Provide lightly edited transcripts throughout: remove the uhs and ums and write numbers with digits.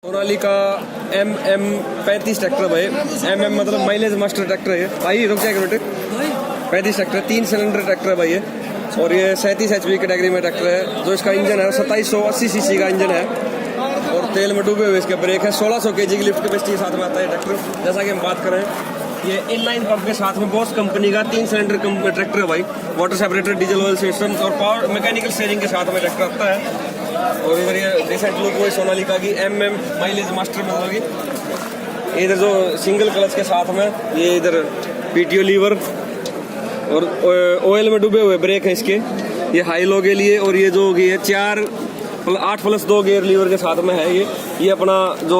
Sonalika MM35 tractor भाई। MM मतलब mileage master tractor है भाई। रुक जाएगा बेटे। 35 ट्रैक्टर 3 सिलेंडर ट्रैक्टर है भाई ये। और ये 37 HP कैटेगरी में ट्रैक्टर है। जो इसका इंजन है 2780 सीसी का इंजन है और तेल में डूबे हुए इसके ब्रेक है। 1600 kg की लिफ्ट कैपेसिटी के साथ में आता है ट्रैक्टर। जैसा कि हम बात करें ये इनलाइन पंप के साथ में बॉस कंपनी का 3 सिलेंडर ट्रैक्टर है भाई। Water separator, diesel oil system और पावर मैकेनिकल स्टीयरिंग के साथ में ट्रैक्टर आता है। और इधर ये रिसेंट लुक हुई सोनालिका की MM माइलेज मास्टर मतलब की। इधर जो सिंगल क्लच के साथ में ये इधर PTO लीवर और ऑयल में डूबे हुए ब्रेक है इसके। ये हाई लो के लिए। और ये जो ये 8+2 गियर लीवर के साथ में है ये अपना जो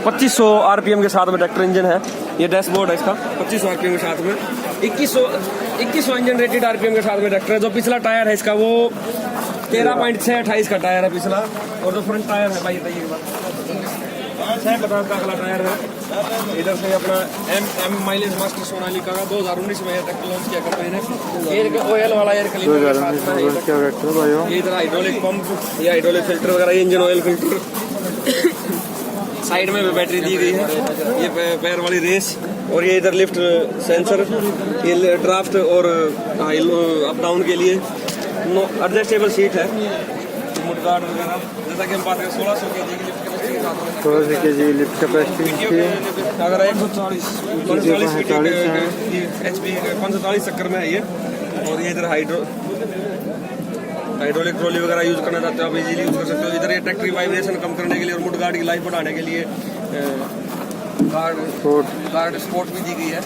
2500 RPM के साथ में ट्रैक्टर इंजन है। ये डैशबोर्ड है इसका 2500 RPM के साथ में। 2100 इंजन रेटेड RPM के साथ में ट्रैक्टर है। जो पिछला टायर है इसका वो 13.628 का टायर है पिछला। और जो फ्रंट टायर है भाई बताइए 650 का अगला टायर है। इधर से अपना MM माइलेज मास्टर सोनालिका का 2019 में ट्रैक्टर लॉन्च किया कंपनी ने। एयर ऑयल वाला एयर क्लीनर के साथ में है। इधर हाइड्रोलिक पंप, ये हाइड्रोलिक फिल्टर वगैरह, इंजन ऑयल फिल्टर। साइड में भी बैटरी दी गई है। ये पैर वाली रेस। और ये इधर लिफ्ट सेंसर, ये ड्राफ्ट और अप डाउन के लिए एडजस्टेबल सीट है। मुडगार्ड वगैरह जैसा कि हम बात करें 1600 kg की लिफ्ट कैपेसिटी के साथ में। 1600 kg लिफ्ट कैपेसिटी अगर 140 HP 540 चक्कर में है ये। और ये इधर हाइड्रोलिक ट्रॉली वगैरह यूज करना चाहते हो आप इजीली यूज कर सकते हो। इधर ये ट्रैक्टर वाइब्रेशन कम करने के लिए और मुडगार्ड की लाइफ बढ़ाने के लिए गार्ड स्पोर्ट भी दी गई है।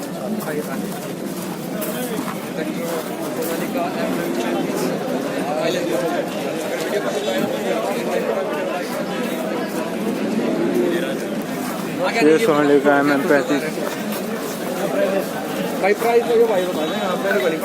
ये सोनालिका MM35 भाई प्राइस भाई बता दें आप मेरे को नहीं